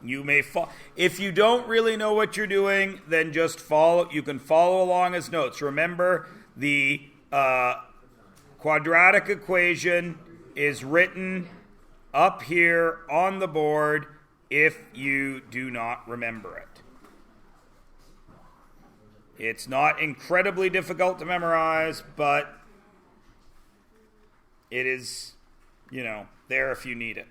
You may if you don't really know what you're doing, then just follow. You can follow along as notes. Remember, the quadratic equation is written up here on the board if you do not remember it. It's not incredibly difficult to memorize, but it is, there if you need it.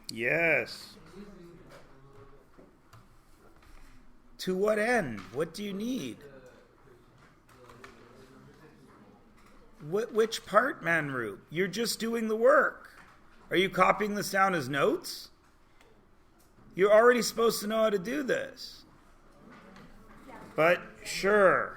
Yes. To what end? What do you need? Which part, Manru? You're just doing the work. Are you copying this down as notes? You're already supposed to know how to do this. But sure.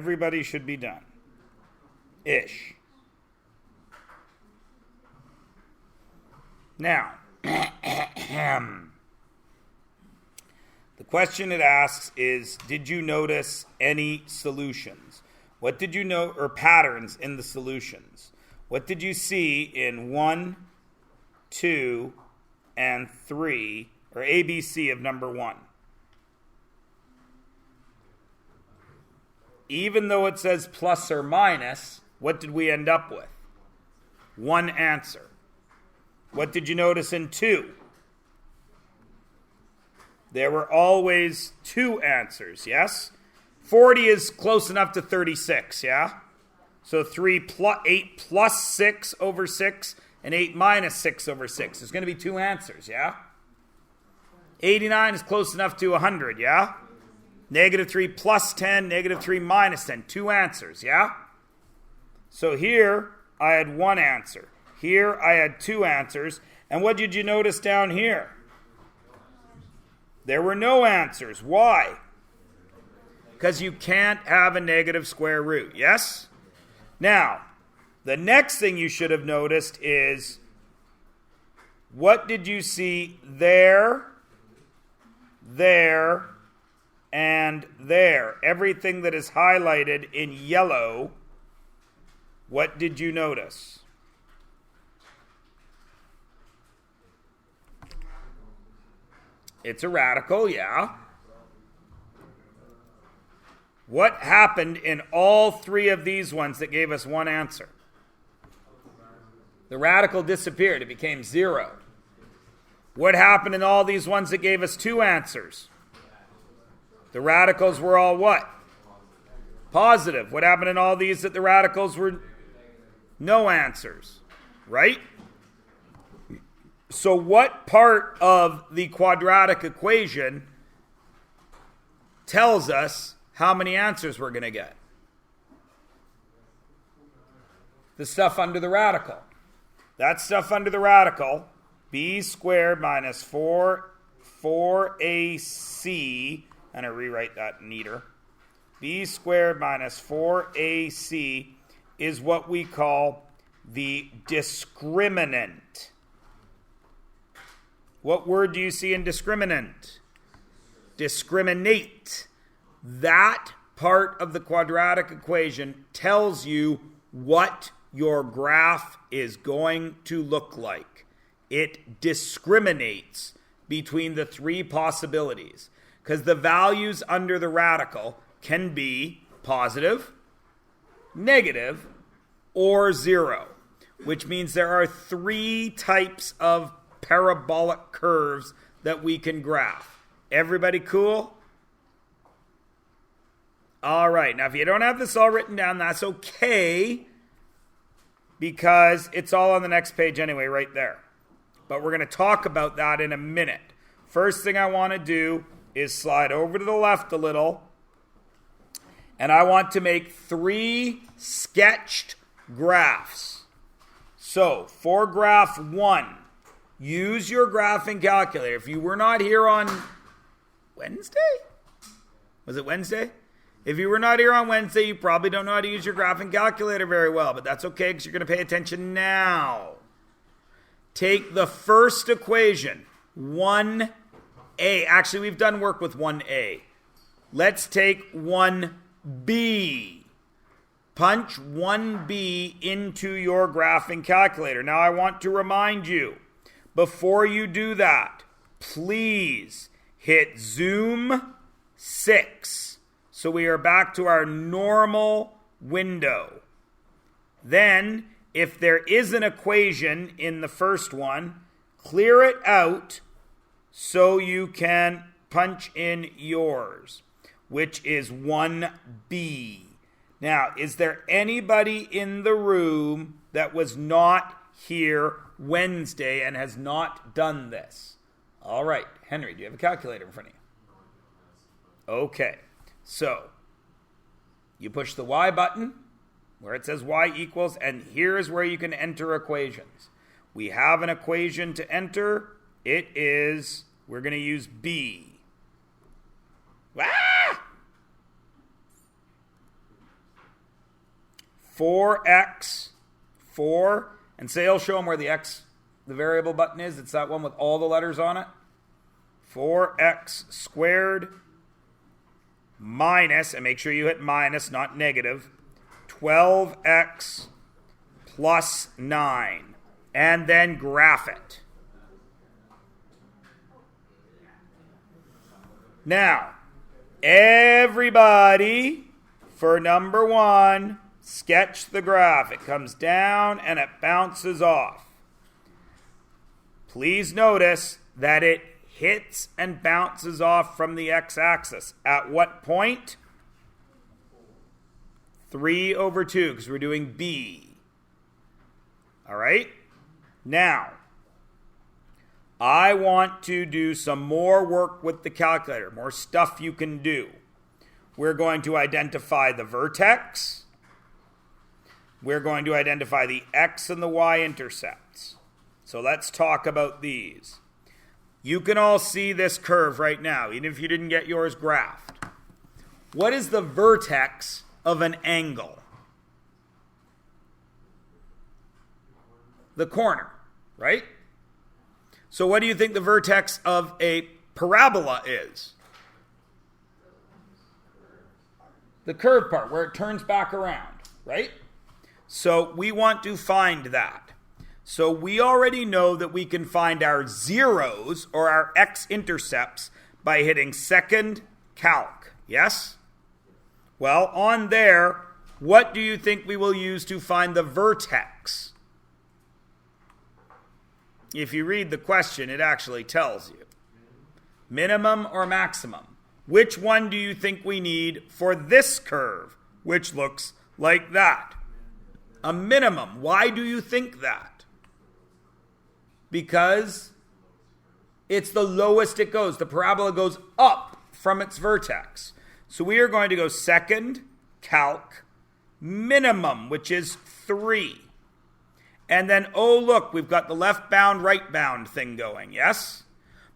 everybody should be done. Ish. Now, the question it asks is, did you notice any solutions? What did you know, or patterns in the solutions? What did you see in 1, 2, and 3, or ABC of number 1? Even though it says plus or minus, what did we end up with? One answer. What did you notice in 2? There were always 2 answers, yes? 40 is close enough to 36, yeah? So 8 plus 6 over 6 and 8 minus 6 over 6. There's going to be 2 answers, yeah? 89 is close enough to 100, yeah? Negative 3 plus 10, negative 3 minus 10. 2 answers, yeah? So here I had 1 answer. Here I had 2 answers. And what did you notice down here? There were no answers. Why? Because you can't have a negative square root, yes? Now, the next thing you should have noticed is, what did you see there, and there? Everything that is highlighted in yellow, what did you notice? It's a radical, yeah. What happened in all 3 of these ones that gave us 1 answer? The radical disappeared. It became 0. What happened in all these ones that gave us 2 answers? The radicals were all what? Positive. What happened in all these that the radicals were no answers? Right? So what part of the quadratic equation tells us how many answers we're going to get? The stuff under the radical. That stuff under the radical, b squared minus 4ac, and I rewrite that neater. B squared minus 4ac is what we call the discriminant. What word do you see in discriminant? Discriminate. That part of the quadratic equation tells you what your graph is going to look like. It discriminates between the 3 possibilities, because the values under the radical can be positive, negative, or 0, which means there are 3 types of parabolic curves that we can graph. Everybody cool? All right. Now, if you don't have this all written down, that's okay, because it's all on the next page anyway, right there. But we're going to talk about that in a minute. First thing I want to do is slide over to the left a little, and I want to make 3 sketched graphs. So, for graph 1, use your graphing calculator. If you were not here on Wednesday? Was it Wednesday? If you were not here on Wednesday, you probably don't know how to use your graphing calculator very well, but that's okay because you're going to pay attention now. Take the first equation, 1a. Actually, we've done work with 1a. Let's take 1b. Punch 1b into your graphing calculator. Now, I want to remind you, before you do that, please hit zoom 6. So we are back to our normal window. Then, if there is an equation in the first one, clear it out so you can punch in yours, which is 1b. Now, is there anybody in the room that was not here Wednesday and has not done this? All right. Henry, do you have a calculator in front of you? Okay. So, you push the Y button where it says Y equals, and here's where you can enter equations. We have an equation to enter. It is, we're going to use B. Ah! 4x, 4, and say I'll show them where the variable button is. It's that one with all the letters on it. 4x squared minus, and make sure you hit minus, not negative, 12x plus 9. And then graph it. Now, everybody, for number 1, sketch the graph. It comes down and it bounces off. Please notice that it hits and bounces off from the x-axis. At what point? 3 over 2, because we're doing B. All right? Now, I want to do some more work with the calculator, more stuff you can do. We're going to identify the vertex. We're going to identify the x and the y intercepts. So let's talk about these. You can all see this curve right now, even if you didn't get yours graphed. What is the vertex of an angle? The corner, right? So what do you think the vertex of a parabola is? The curved part, where it turns back around, right? So we want to find that. So we already know that we can find our zeros, or our x-intercepts, by hitting second calc. Yes? Well, on there, what do you think we will use to find the vertex? If you read the question, it actually tells you. Minimum or maximum? Which one do you think we need for this curve, which looks like that? A minimum. Why do you think that? Because it's the lowest it goes. The parabola goes up from its vertex. So we are going to go second calc minimum, which is 3. And then, oh, look, we've got the left bound, right bound thing going, yes?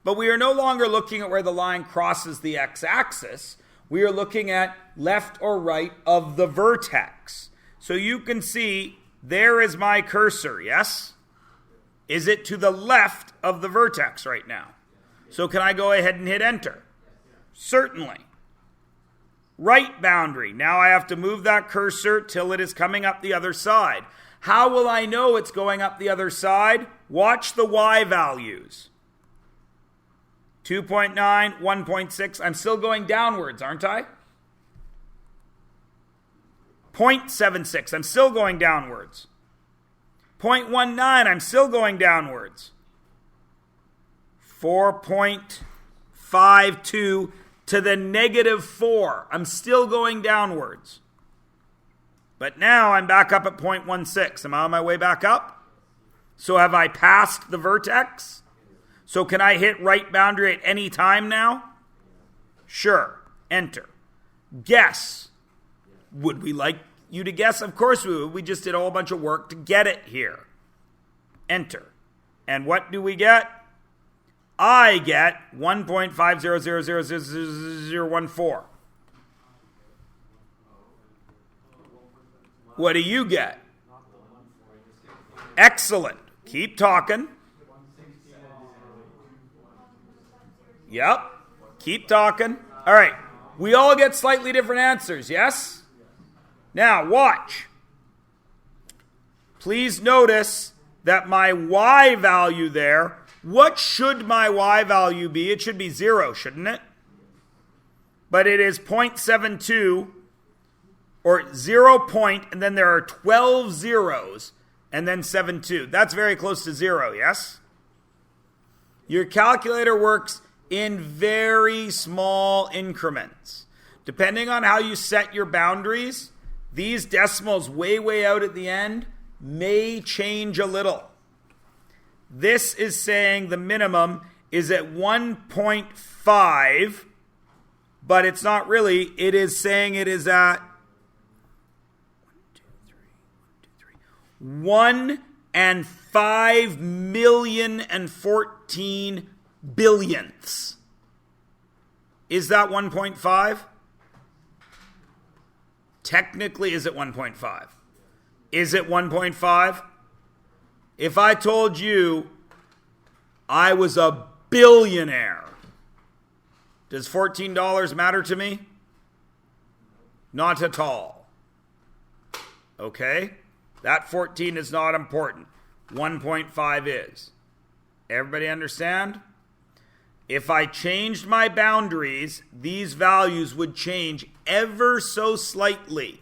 But we are no longer looking at where the line crosses the x-axis. We are looking at left or right of the vertex. So you can see, there is my cursor, yes? Is it to the left of the vertex right now? So can I go ahead and hit enter? Certainly. Right boundary. Now I have to move that cursor till it is coming up the other side. How will I know it's going up the other side? Watch the y values. 2.9, 1.6. I'm still going downwards, aren't I? 0.76. I'm still going downwards. 0.19, I'm still going downwards. 4.52 to the negative 4. I'm still going downwards. But now I'm back up at 0.16. Am I on my way back up? So have I passed the vertex? So can I hit right boundary at any time now? Sure. Enter. Guess. Would we like you to guess? Of course we would. We just did a whole bunch of work to get it here. Enter. And what do we get? I get 1.50000014. What do you get? Excellent. Keep talking. Yep. Keep talking. All right. We all get slightly different answers, yes? Now, watch. Please notice that my y value there, what should my y value be? It should be 0, shouldn't it? But it is 0.72, or 0 point, and then there are 12 zeros, and then 72. That's very close to 0, yes? Your calculator works in very small increments. Depending on how you set your boundaries, these decimals way out at the end may change a little. This is saying the minimum is at 1.5, but it's not really. It is saying it is at 1 and 5,014 billionths. Is that 1.5? Technically, is it 1.5? Is it 1.5? If I told you I was a billionaire, does $14 matter to me? Not at all. Okay? That 14 is not important. 1.5 is. Everybody understand? If I changed my boundaries, these values would change ever so slightly.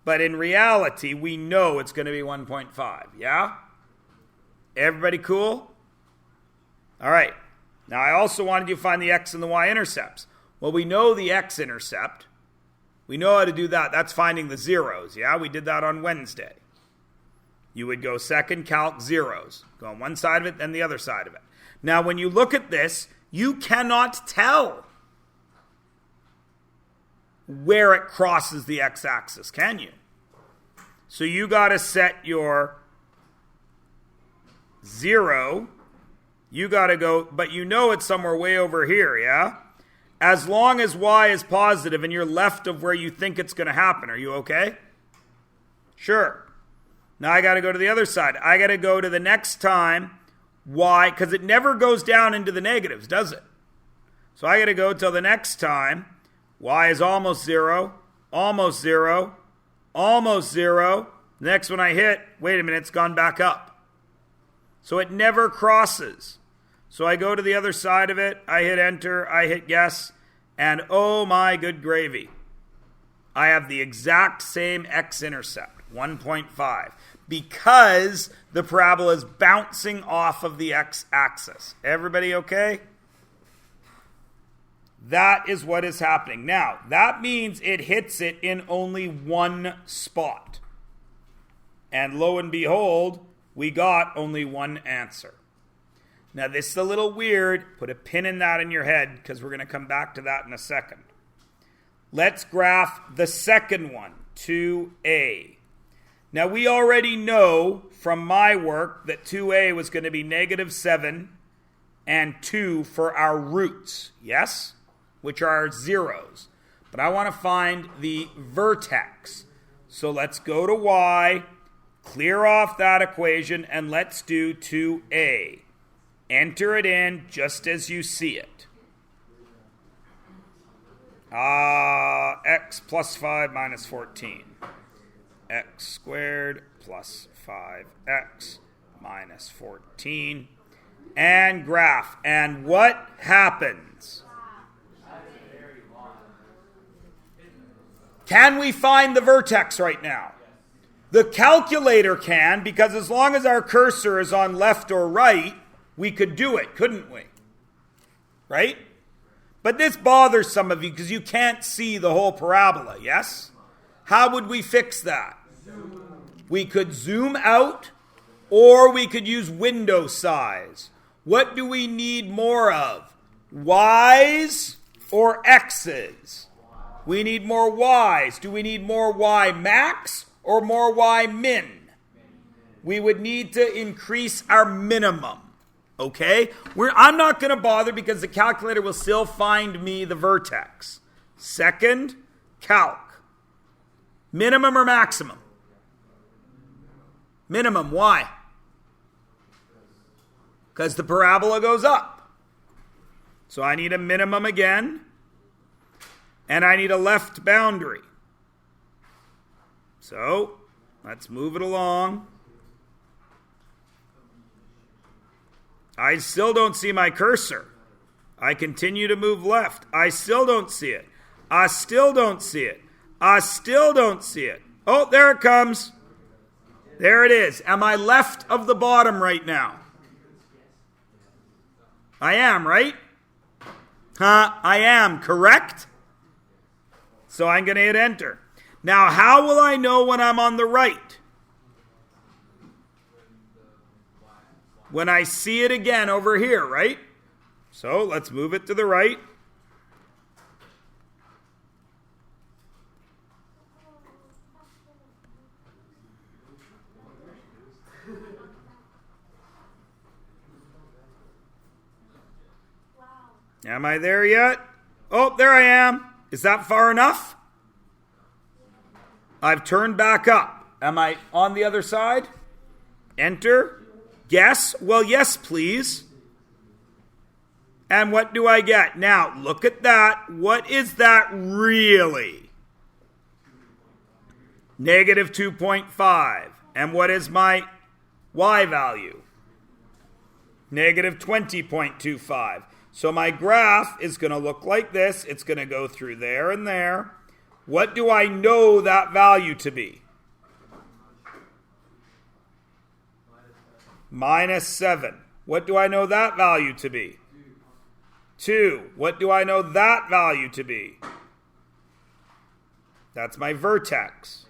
But in reality, we know it's going to be 1.5. Yeah? Everybody cool? All right. Now, I also wanted you to find the x and the y intercepts. Well, we know the x-intercept. We know how to do that. That's finding the zeros. Yeah, we did that on Wednesday. You would go second calc zeros. Go on one side of it, then the other side of it. Now, when you look at this, you cannot tell where it crosses the x-axis, can you? So you got to set your 0. You got to go, but you know it's somewhere way over here, yeah? As long as y is positive and you're left of where you think it's going to happen, are you okay? Sure. Now I got to go to the other side. I got to go to the next time y, because it never goes down into the negatives, does it? So I got to go till the next time. Y is almost 0, almost 0, almost 0. The next one I hit, wait a minute, it's gone back up. So it never crosses. So I go to the other side of it, I hit enter, I hit guess, and oh my good gravy. I have the exact same x-intercept, 1.5, because the parabola is bouncing off of the x-axis. Everybody okay? That is what is happening. Now, that means it hits it in only one spot. And lo and behold, we got only one answer. Now, this is a little weird. Put a pin in that in your head because we're going to come back to that in a second. Let's graph the second one, 2a. Now, we already know from my work that 2a was going to be -7 and 2 for our roots, yes? Which are our zeros. But I want to find the vertex. So let's go to y, clear off that equation, and let's do 2a. Enter it in just as you see it. X plus 5 minus 14. X squared plus 5x minus 14. And graph. And what happens? Can we find the vertex right now? The calculator can, because as long as our cursor is on left or right, we could do it, couldn't we? Right? But this bothers some of you because you can't see the whole parabola, yes? How would we fix that? We could zoom out, or we could use window size. What do we need more of? Y's or X's? We need more Y's. Do we need more Y max or more Y min? We would need to increase our minimum. Okay? I'm not going to bother because the calculator will still find me the vertex. Second, calc. Minimum or maximum? Minimum. Why? Because the parabola goes up. So I need a minimum again. And I need a left boundary. So, let's move it along. I still don't see my cursor. I continue to move left. I still don't see it. I still don't see it. I still don't see it. Oh, there it comes. There it is. Am I left of the bottom right now? I am, right? I am, correct? So I'm going to hit enter. Now, how will I know when I'm on the right? When I see it again over here, right? So let's move it to the right. Am I there yet? Oh, there I am. Is that far enough? I've turned back up. Am I on the other side? Enter. Guess. Well, yes, please. And what do I get? Now, look at that. What is that really? Negative 2.5. And what is my y value? Negative 20.25. So my graph is going to look like this. It's going to go through there and there. What do I know that value to be? Minus 7. What do I know that value to be? 2. What do I know that value to be? That's my vertex.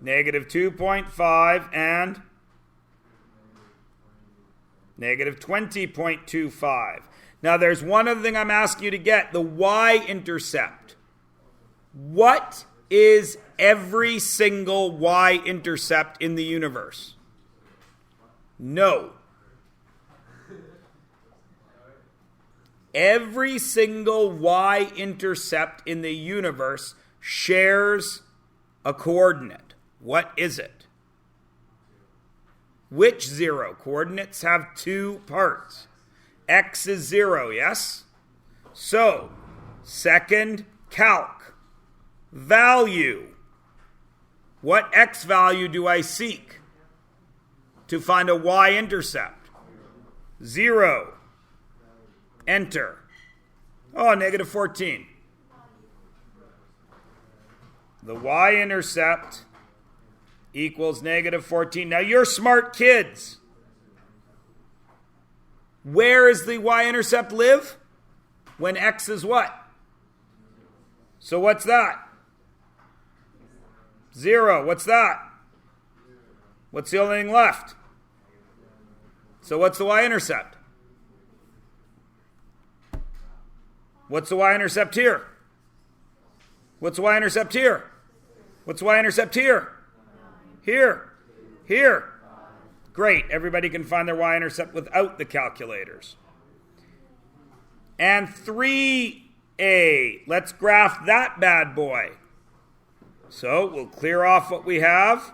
Negative 2.5 and negative 20.25. Now there's one other thing I'm asking you to get, the y-intercept. What is every single y-intercept in the universe? No. Every single y-intercept in the universe shares a coordinate. What is it? Which 0? Coordinates have 2 parts. X is 0, yes? So, second calc. Value. What x value do I seek to find a y-intercept? 0. Enter. Oh, negative 14. The y-intercept equals negative 14. Now, you're smart kids. Where does the y-intercept live? When x is what? So what's that? 0. What's that? What's the only thing left? So what's the y-intercept? What's the y-intercept here? What's the y-intercept here? What's the y-intercept here? Here. Here. Great. Everybody can find their y-intercept without the calculators. And 3a. Let's graph that bad boy. So we'll clear off what we have.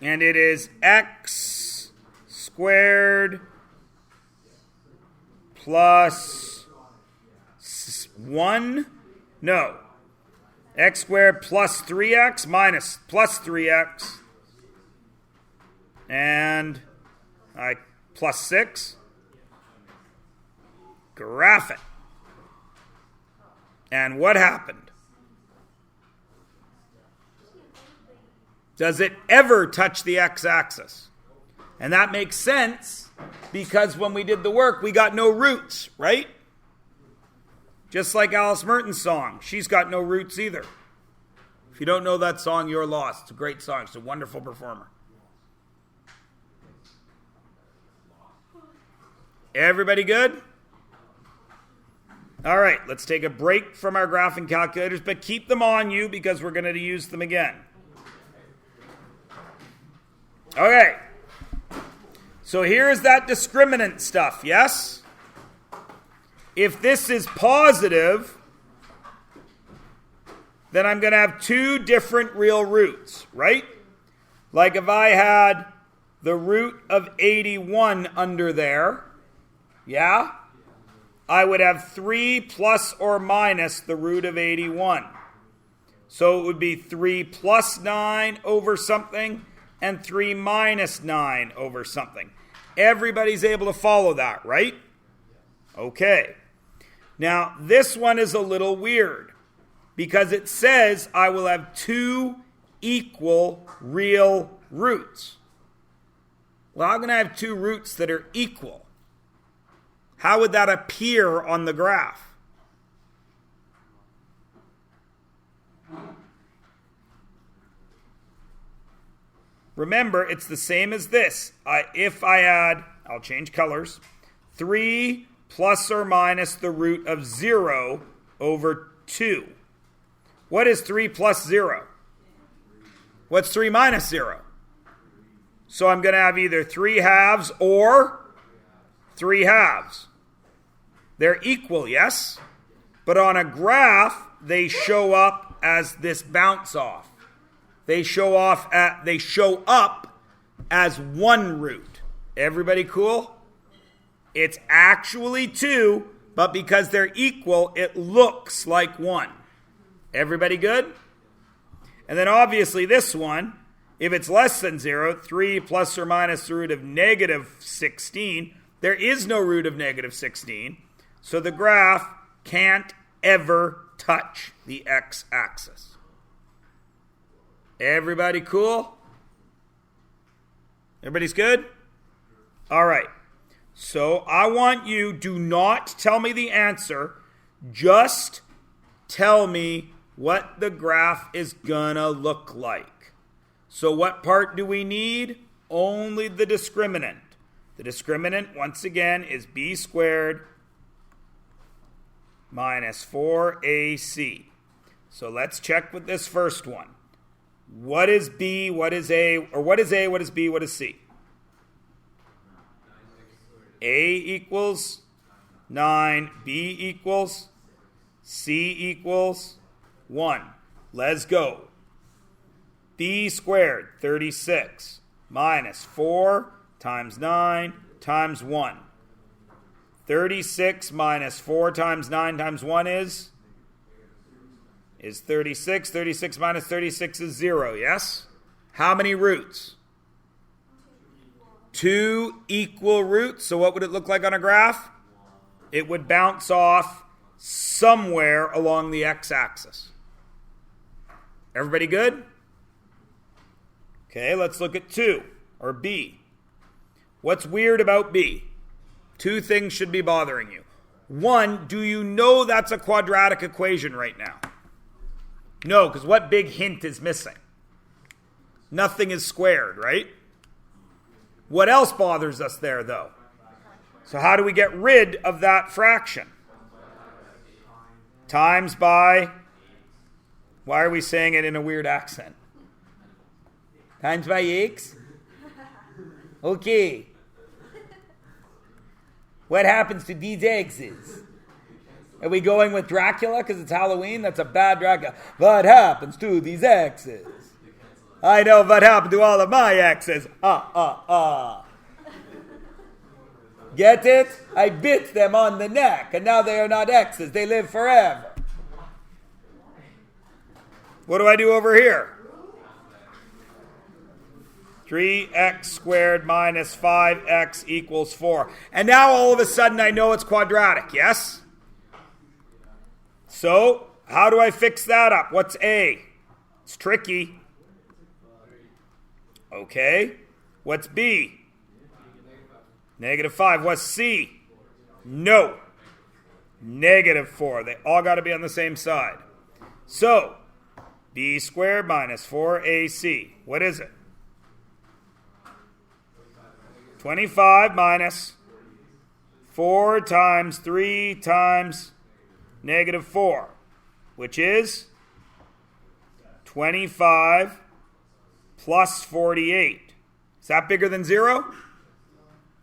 And it is x squared plus 1. No. X squared plus 3x minus plus 3x. And plus 6. Graph it. And what happened? Does it ever touch the x-axis? And that makes sense because when we did the work, we got no roots, right? Just like Alice Merton's song. She's got no roots either. If you don't know that song, you're lost. It's a great song. She's a wonderful performer. Everybody good? All right, let's take a break from our graphing calculators, but keep them on you because we're going to use them again. Okay. So here's that discriminant stuff, yes? If this is positive, then I'm going to have 2 different real roots, right? Like if I had the root of 81 under there, yeah? I would have 3 plus or minus the root of 81. So it would be 3 plus 9 over something and 3 minus 9 over something. Everybody's able to follow that, right? Okay. Now, this one is a little weird because it says I will have 2 equal real roots. Well, I'm going to have 2 roots that are equal. How would that appear on the graph? Remember, it's the same as this. If I add, I'll change colors, 3 plus or minus the root of 0 over 2. What is 3 plus 0? What's 3 minus 0? So I'm going to have either 3 halves or 3 halves. They're equal, yes? But on a graph, they show up as this bounce off. They show up as one root. Everybody cool? It's actually 2, but because they're equal, it looks like 1. Everybody good? And then obviously this one, if it's less than 0, 3 plus or minus the root of negative 16, there is no root of negative 16, so the graph can't ever touch the x-axis. Everybody cool? Everybody's good? All right. So I want you, do not tell me the answer, just tell me what the graph is gonna look like. So what part do we need? Only the discriminant. The discriminant, once again, is b squared minus 4ac. So let's check with this first one. What is b, what is a, or what is a, what is b, what is c? A equals 9, B equals, C equals 1. Let's go. B squared, 36, minus 4 times 9 times 1. 36 minus 4 times 9 times 1 is 36. 36 minus 36 is 0, yes? How many roots? 2 equal roots. So what would it look like on a graph? It would bounce off somewhere along the x-axis. Everybody good? Okay, let's look at 2, or B. What's weird about B? 2 things should be bothering you. 1, do you know that's a quadratic equation right now? No, because what big hint is missing? Nothing is squared, right? What else bothers us there, though? So how do we get rid of that fraction? Times by, why are we saying it in a weird accent? Times by x? Okay. What happens to these x's? Are we going with Dracula because it's Halloween? That's a bad Dracula. What happens to these x's? I know what happened to all of my exes. Get it? I bit them on the neck, and now they are not exes. They live forever. What do I do over here? 3x squared minus 5x equals 4. And now all of a sudden I know it's quadratic, yes? So, how do I fix that up? What's A? It's tricky. Okay. What's B? Negative 5. What's C? No. Negative 4. They all got to be on the same side. So, B squared minus 4AC. What is it? 25 minus 4 times 3 times negative 4, which is 25 plus 48. Is that bigger than 0?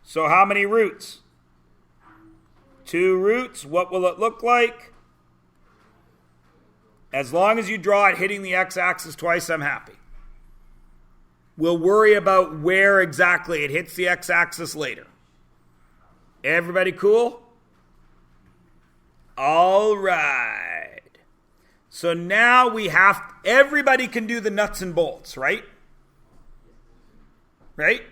So how many roots? 2 roots. What will it look like? As long as you draw it hitting the x-axis twice, I'm happy. We'll worry about where exactly it hits the x-axis later. Everybody cool? All right. So now everybody can do the nuts and bolts, right? Right?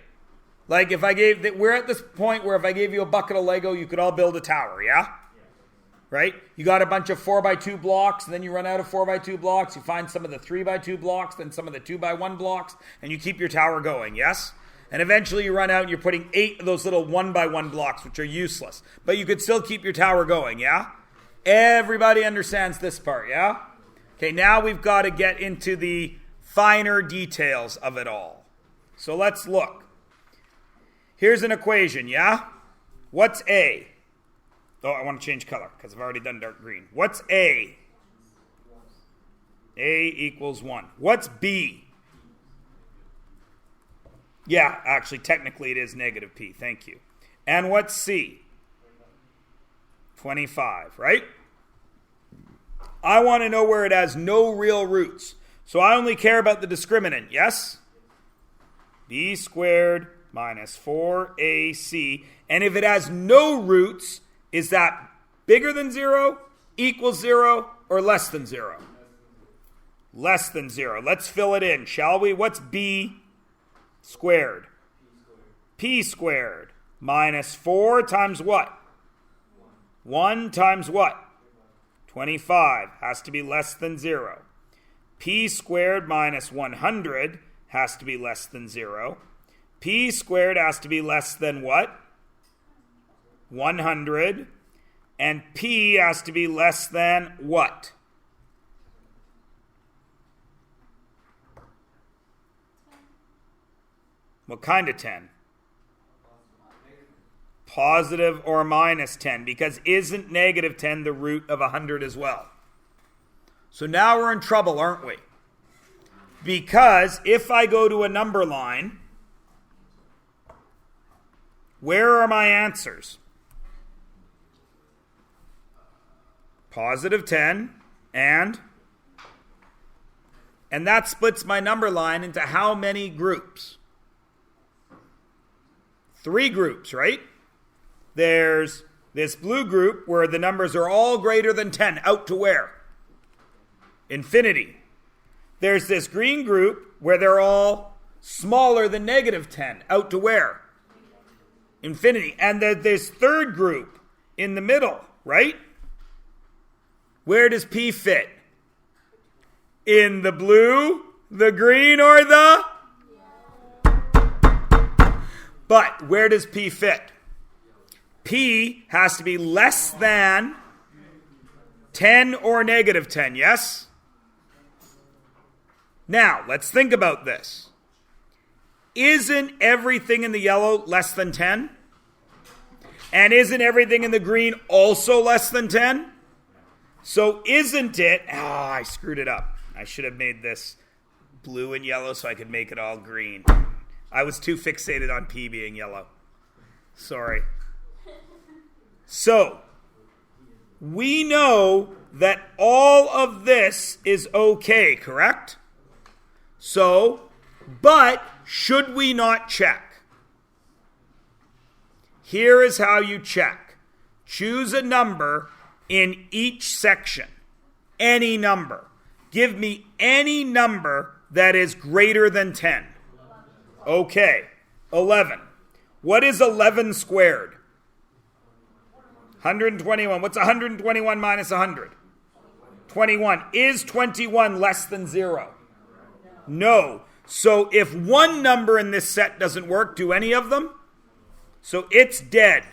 Like we're at this point where if I gave you a bucket of Lego, you could all build a tower, yeah? Right? You got a bunch of 4x2 blocks, and then you run out of 4x2 blocks. You find some of the 3x2 blocks, then some of the 2x1 blocks, and you keep your tower going, yes? And eventually you run out and you're putting 8 of those little 1x1 blocks, which are useless. But you could still keep your tower going, yeah? Everybody understands this part, yeah? Okay, now we've got to get into the finer details of it all. So let's look. Here's an equation, yeah? What's A? Oh, I want to change color because I've already done dark green. What's A? A equals 1. What's B? Yeah, actually, technically it is negative P. Thank you. And what's C? 25, right? I want to know where it has no real roots. So I only care about the discriminant, yes? B squared minus 4AC. And if it has no roots, is that bigger than 0, equals 0, or less than 0? Less than 0. Let's fill it in, shall we? What's B squared? P squared minus 4 times what? 1 times what? 25 has to be less than 0. P squared minus 100 has to be less than 0. P squared has to be less than what? 100. And P has to be less than what? What kind of 10? Positive or minus 10, because isn't negative 10 the root of 100 as well? So now we're in trouble, aren't we? Because if I go to a number line, where are my answers? Positive 10 and that splits my number line into how many groups? 3 groups, right? There's this blue group where the numbers are all greater than 10, out to where? Infinity. There's this green group where they're all smaller than negative 10, out to where? Infinity. And there's this third group in the middle, right? Where does P fit? In the blue, the green, or the? But where does P fit? P has to be less than 10 or negative 10, yes? Now, let's think about this. Isn't everything in the yellow less than 10? And isn't everything in the green also less than 10? So isn't it... I screwed it up. I should have made this blue and yellow so I could make it all green. I was too fixated on P being yellow. Sorry. So, we know that all of this is okay, correct? So, but should we not check? Here is how you check. Choose a number in each section. Any number. Give me any number that is greater than 10. Okay, 11. What is 11 squared? 121. What's 121 minus 100? 21. Is 21 less than 0? No. So if one number in this set doesn't work, do any of them? So it's dead.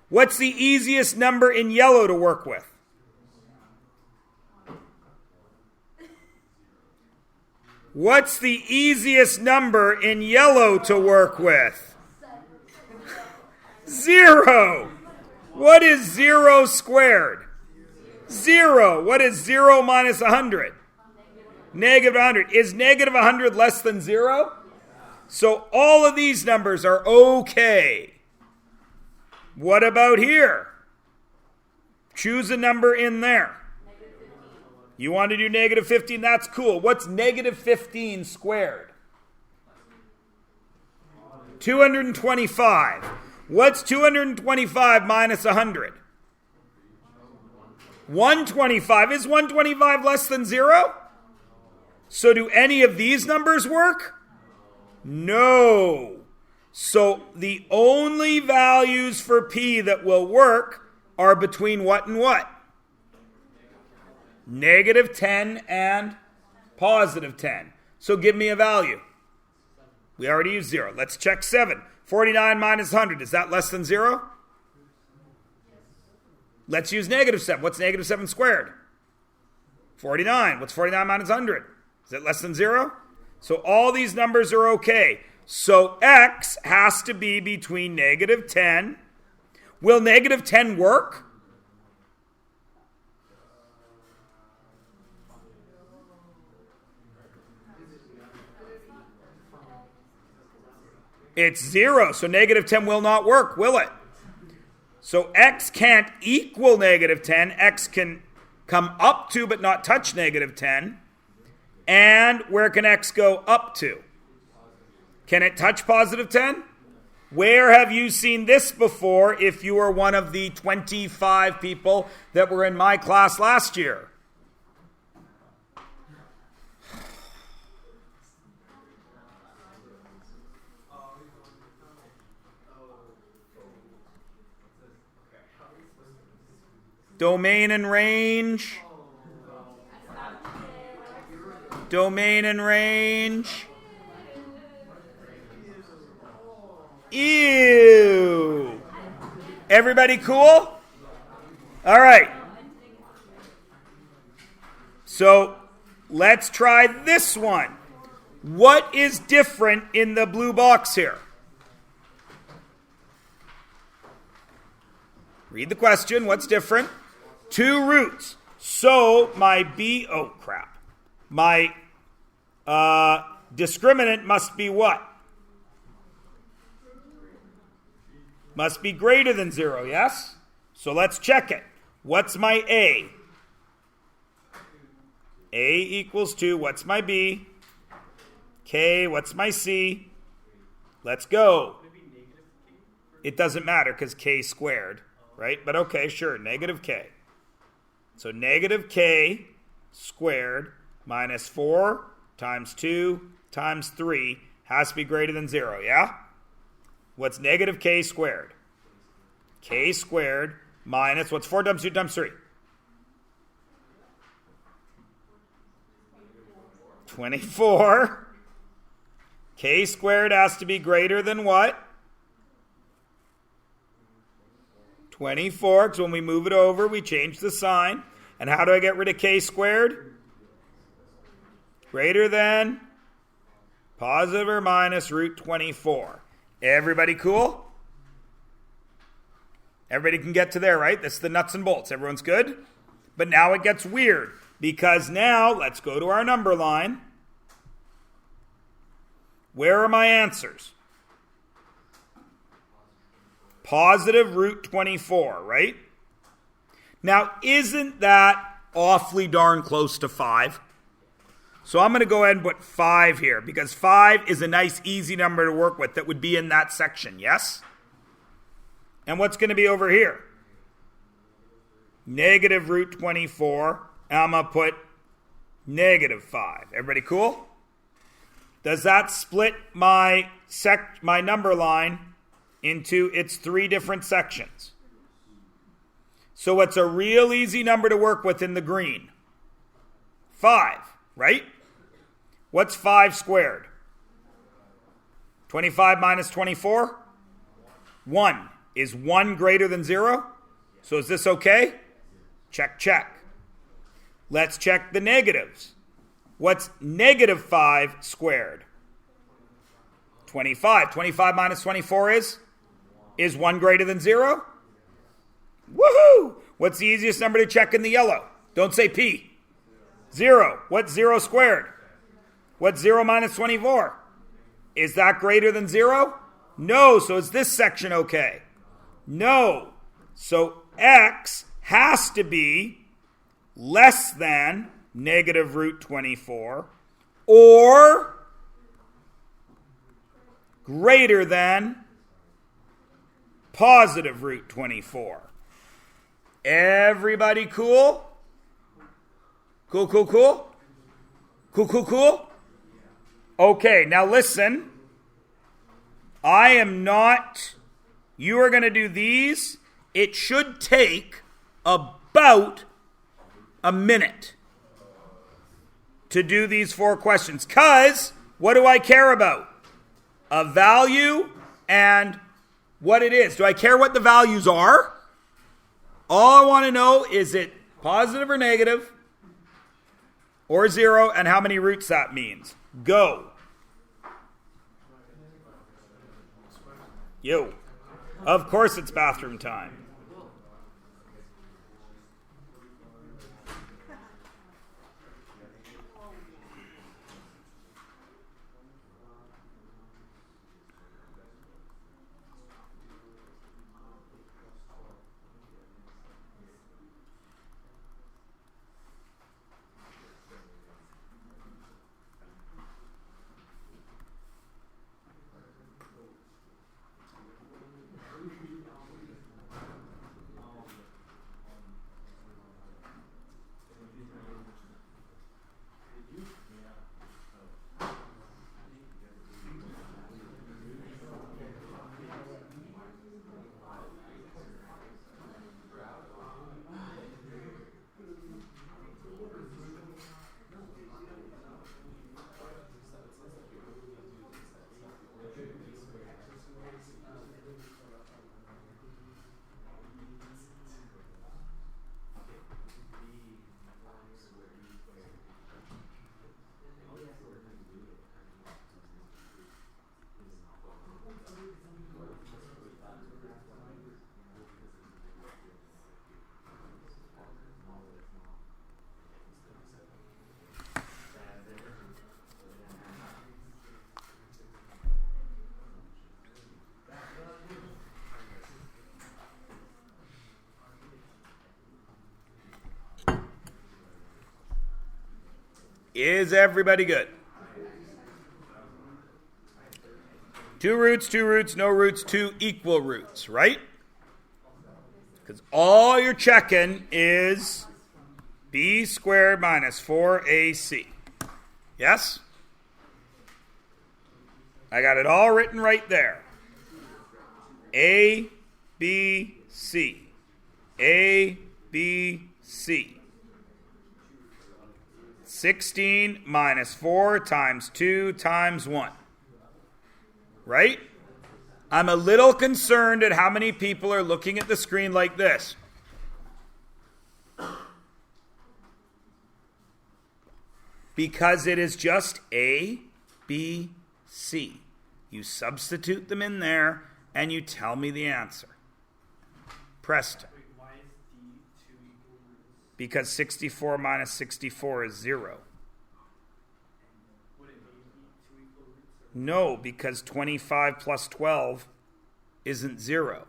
What's the easiest number in yellow to work with? What's the easiest number in yellow to work with? 0. What is 0 squared? 0. What is 0 minus 100? Negative 100. Is negative 100 less than 0? So all of these numbers are okay. What about here? Choose a number in there. You want to do negative 15? That's cool. What's negative 15 squared? 225. What's 225 minus 100? 125. Is 125 less than 0? So do any of these numbers work? No. So the only values for P that will work are between what and what? Negative 10 and positive 10. So give me a value. We already used 0. Let's check 7. 49 minus 100. Is that less than 0? Let's use negative 7. What's negative 7 squared? 49. What's 49 minus 100? Is it less than 0? So all these numbers are okay. So x has to be between negative 10. Will negative 10 work? It's 0, so negative 10 will not work, will it? So x can't equal negative 10. X can come up to but not touch negative 10? And where can x go up to? Can it touch positive 10? Where have you seen this before if you were one of the 25 people that were in my class last year? Domain and range. Domain and range. Ew. Everybody cool? All right. So let's try this one. What is different in the blue box here? Read the question. What's different? 2 roots. So my B, oh crap. My discriminant must be what? Must be greater than 0, yes? So let's check it. What's my A? A equals 2. What's my B? K. What's my C? Let's go. It doesn't matter because K squared, right? But okay, sure, negative K. So negative K squared minus 4 times 2 times 3 has to be greater than 0, yeah? What's negative K squared? K squared minus, what's 4 times 2 times 3? 24. K squared has to be greater than what? 24, because when we move it over, we change the sign. And how do I get rid of K squared? Greater than positive or minus root 24. Everybody cool? Everybody can get to there, right? That's the nuts and bolts. Everyone's good? But now it gets weird, because now let's go to our number line. Where are my answers? Positive root 24, right? Now, isn't that awfully darn close to 5? So I'm going to go ahead and put 5 here, because 5 is a nice, easy number to work with that would be in that section, yes? And what's going to be over here? Negative root 24, and I'm going to put negative 5. Everybody cool? Does that split my number line into its 3 different sections? So it's a real easy number to work with in the green. 5, right? What's 5 squared? 25 minus 24? 1. Is 1 greater than 0? So is this okay? Check, check. Let's check the negatives. What's negative 5 squared? 25. 25 minus 24 is? Is 1 greater than 0? Woohoo! What's the easiest number to check in the yellow? Don't say P. 0. What's 0 squared? What's 0 minus 24? Is that greater than 0? No. So is this section okay? No. So x has to be less than negative root 24 or greater than positive root 24. Everybody cool? Cool, cool, cool? Cool, cool, cool? Okay, now listen. I am not... You are going to do these. It should take about a minute to do these 4 questions. Because what do I care about? A value and what it is. Do I care what the values are? All I want to know is it positive or negative or 0 and how many roots that means. Go. Yo. Of course it's bathroom time. Is everybody good? 2 roots, no roots, 2 equal roots, right? Because all you're checking is b squared minus 4ac. Yes? I got it all written right there. A, B, C. A, B, C. 16 minus 4 times 2 times 1. Right? I'm a little concerned at how many people are looking at the screen like this. Because it is just A, B, C. You substitute them in there and you tell me the answer. Presto. Why is D 2 equal roots? Because 64 minus 64 is 0. Would it be 2 equal roots? No, because 25 plus 12 isn't 0.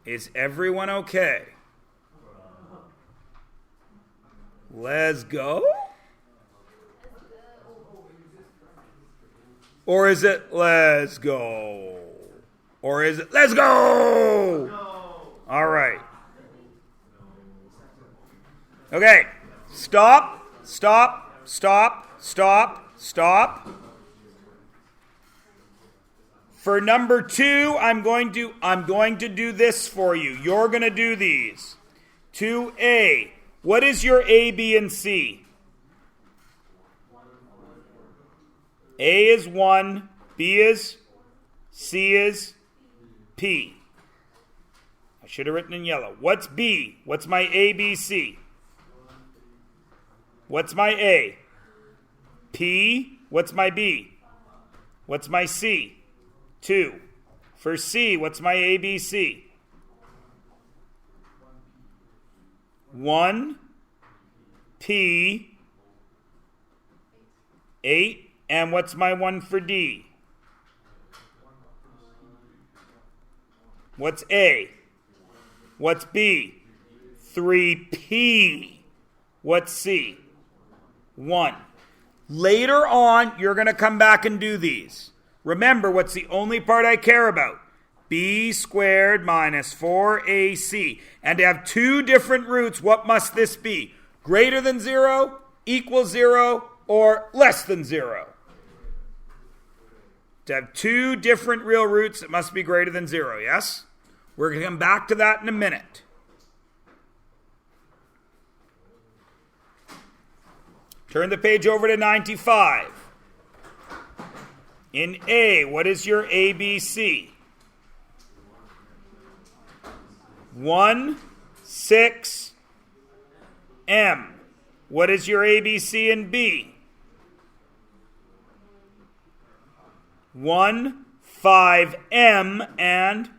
Is everyone okay? Let's go? Or is it let's go? Or is it let's go? All right. Okay. Stop. For number 2, I'm going to do this for you. You're going to do these. 2A. What is your A, B, and C? A is 1, B is, C is, P. I should have written in yellow. What's B? What's my A, B, C? What's my A? P. What's my B? What's my C? 2. For C, what's my A, B, C? 1. P. 8. And what's my 1 for D? What's A? What's B? 3P. What's C? 1. Later on, you're going to come back and do these. Remember, what's the only part I care about? B squared minus 4AC. And to have 2 different roots, what must this be? Greater than 0, equal 0, or less than 0? To have 2 different real roots, it must be greater than 0, yes? We're going to come back to that in a minute. Turn the page over to 95. In A, what is your ABC? 1, 6, M. What is your ABC in B? 1, 5M, and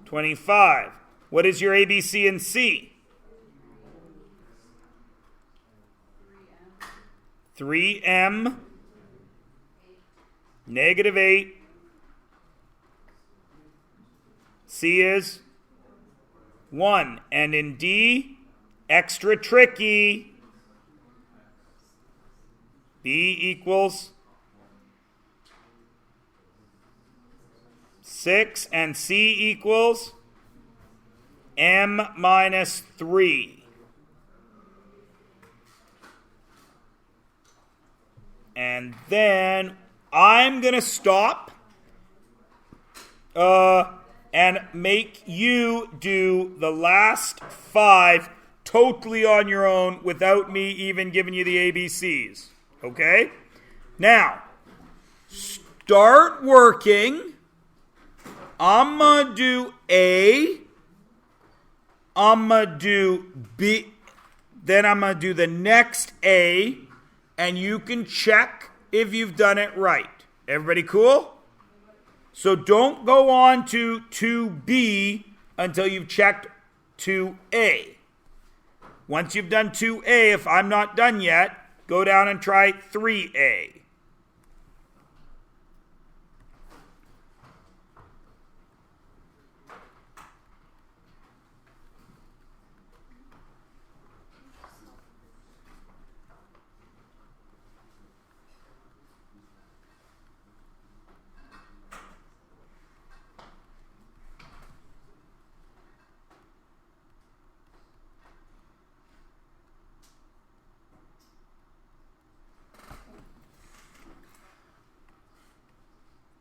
25. What is your ABC in C? 3M, negative 8. C is 1. And in D, extra tricky. B equals 6, and C equals M minus 3. And then I'm going to stop and make you do the last 5 totally on your own without me even giving you the ABCs. Okay? Now, start working. I'm going to do A. I'm going to do B. Then I'm going to do the next A. And you can check if you've done it right. Everybody cool? So don't go on to 2B until you've checked 2A. Once you've done 2A, if I'm not done yet, go down and try 3A.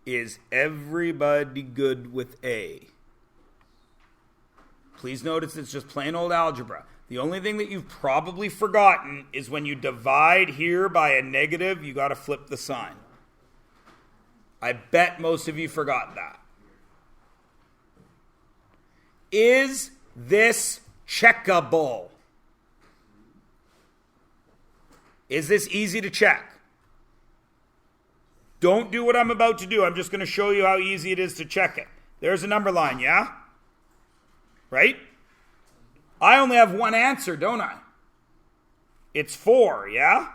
Is everybody good with A? Please notice it's just plain old algebra. The only thing that you've probably forgotten is when you divide here by a negative, you got to flip the sign. I bet most of you forgot that. Is this checkable? Is this easy to check? Don't do what I'm about to do. I'm just going to show you how easy it is to check it. There's a number line, yeah? Right? I only have one answer, don't I? It's 4, yeah?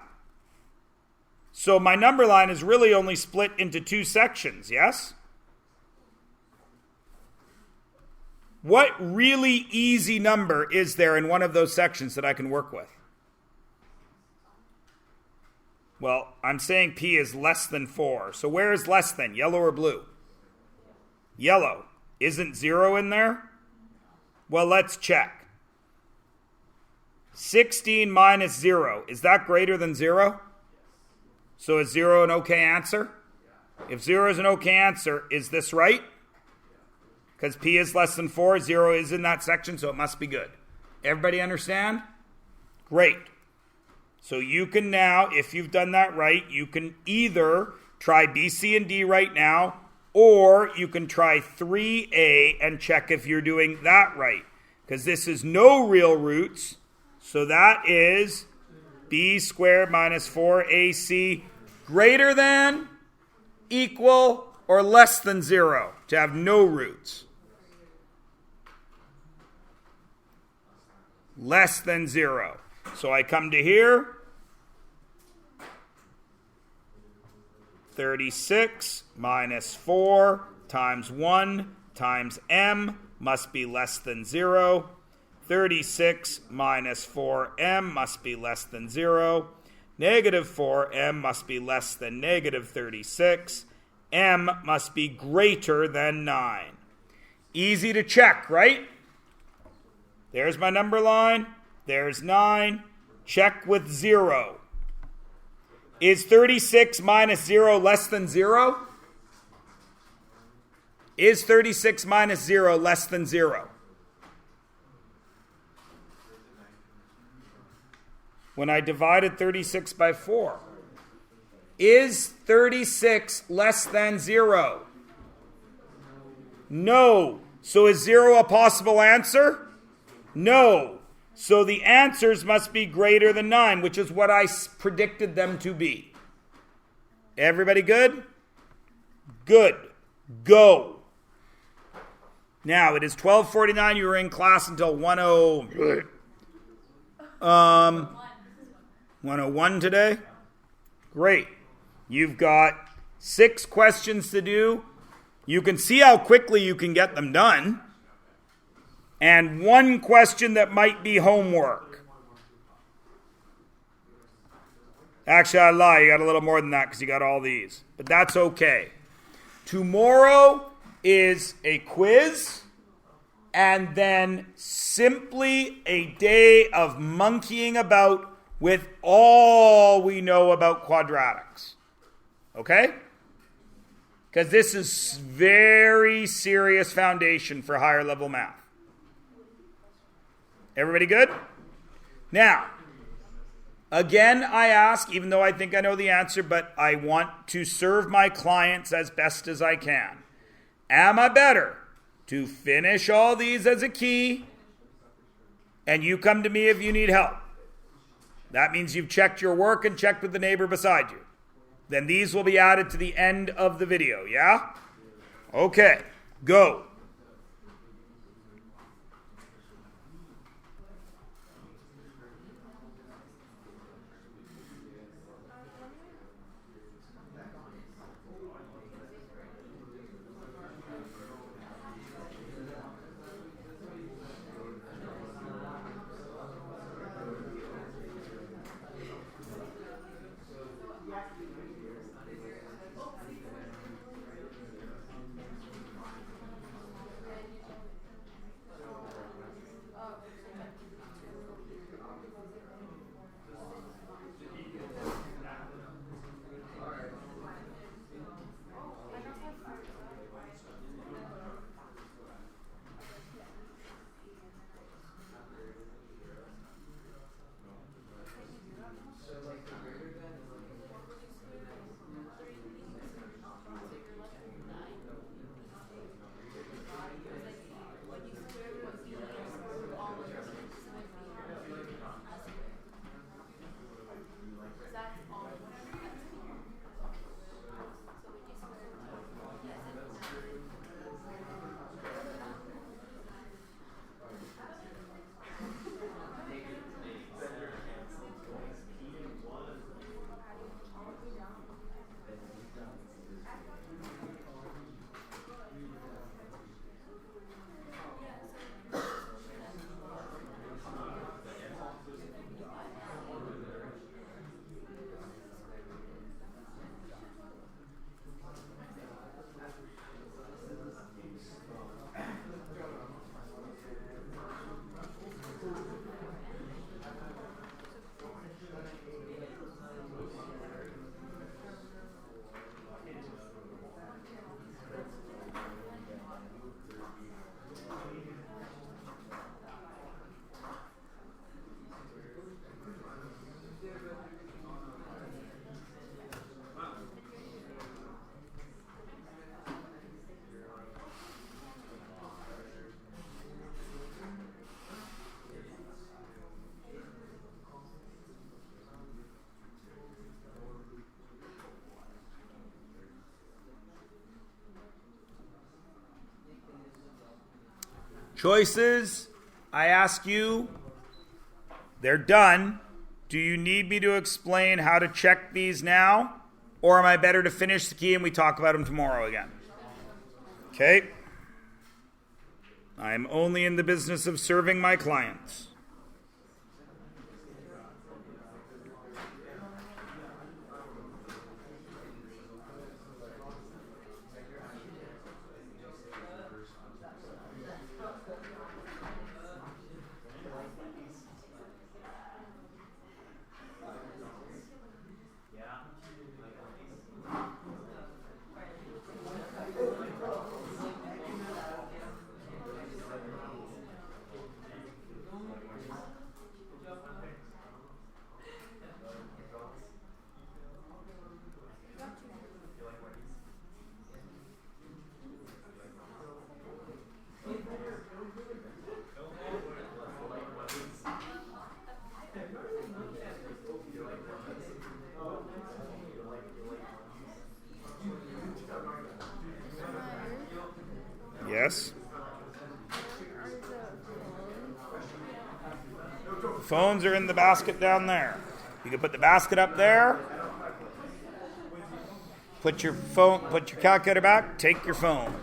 So my number line is really only split into 2 sections, yes? What really easy number is there in one of those sections that I can work with? Well, I'm saying P is less than 4. So where is less than? Yellow or blue? Yellow. Isn't 0 in there? Well, let's check. 16 minus 0. Is that greater than 0? So is 0 an okay answer? If 0 is an okay answer, is this right? Because P is less than 4, 0 is in that section, so it must be good. Everybody understand? Great. So you can now, if you've done that right, you can either try B, C, and D right now, or you can try 3A and check if you're doing that right. Because this is no real roots, so that is B squared minus 4AC greater than, equal, or less than 0 to have no roots. Less than 0. So I come to here. 36 minus 4 times 1 times m must be less than 0. 36 minus 4m must be less than 0. Negative 4m must be less than negative 36. M must be greater than 9. Easy to check, right? There's my number line. There's 9. Check with 0. Is 36 minus 0 less than 0? Is 36 minus 0 less than 0? When I divided 36 by 4. Is 36 less than 0? No. So is 0 a possible answer? No. So the answers must be greater than 9, which is what I predicted them to be. Everybody good? Good. Go. Now, it is 12:49. You were in class until 101 today? Great. You've got 6 questions to do. You can see how quickly you can get them done. And 1 question that might be homework. Actually, I lie. You got a little more than that because you got all these. But that's okay. Tomorrow is a quiz. And then simply a day of monkeying about with all we know about quadratics. Okay? Because this is very serious foundation for higher level math. Everybody good? Now, again, I ask, even though I think I know the answer, but I want to serve my clients as best as I can. Am I better to finish all these as a key and you come to me if you need help? That means you've checked your work and checked with the neighbor beside you. Then these will be added to the end of the video, yeah? Okay, go. Choices, I ask you, they're done. Do you need me to explain how to check these now? Or am I better to finish the key and we talk about them tomorrow again? Okay. I'm only in the business of serving my clients. Yes? The phones are in the basket down there. You can put the basket up there. Put your calculator back, take your phone.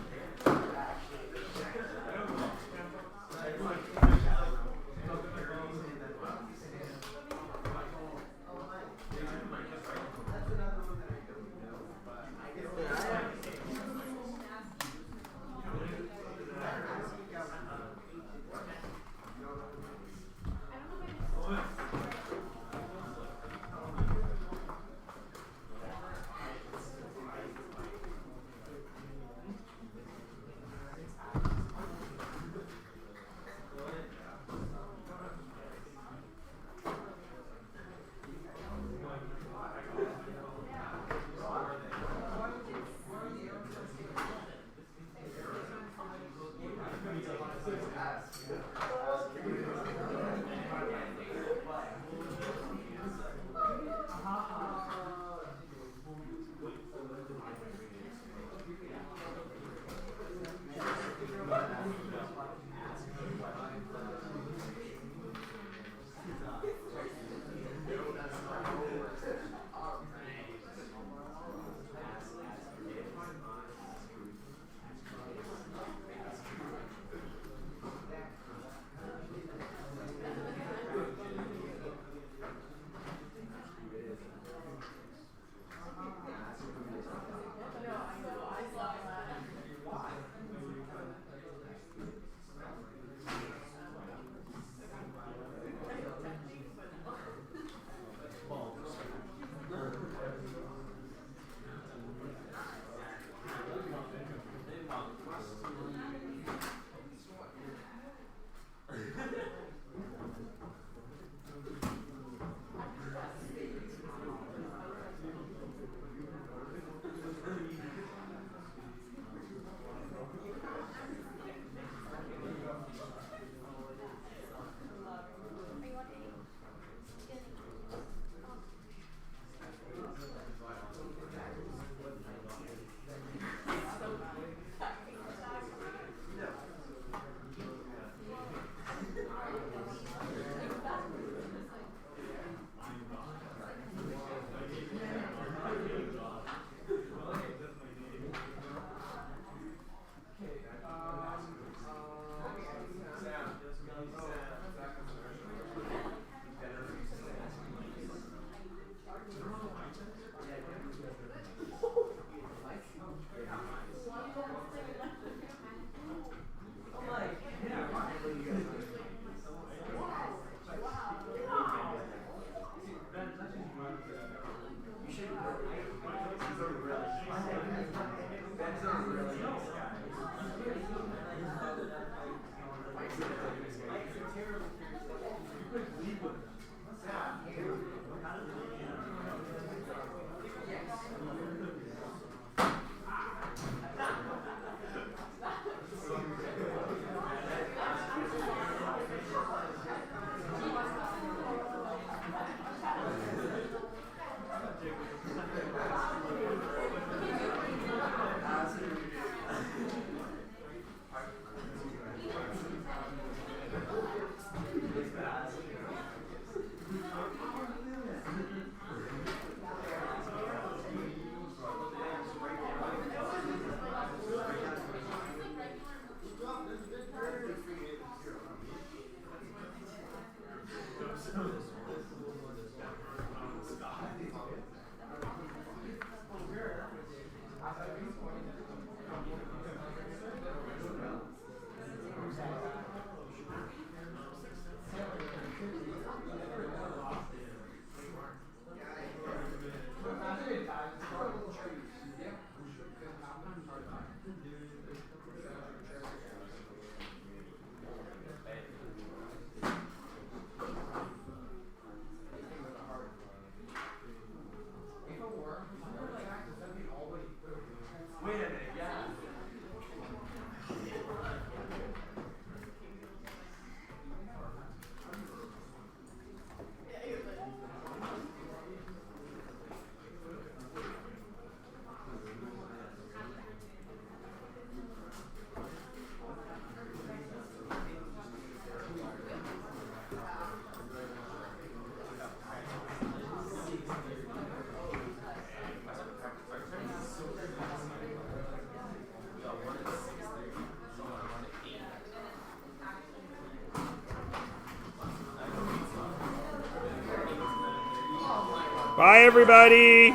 Bye, everybody.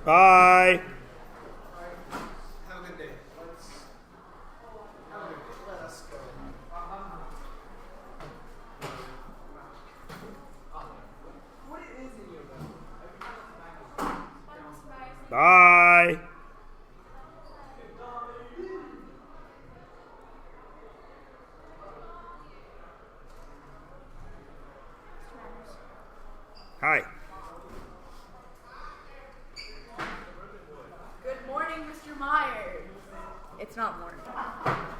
Bye. Have a good day. Let us go. What is in your Bye. Hi. Good morning, Mr. Myers. It's not morning.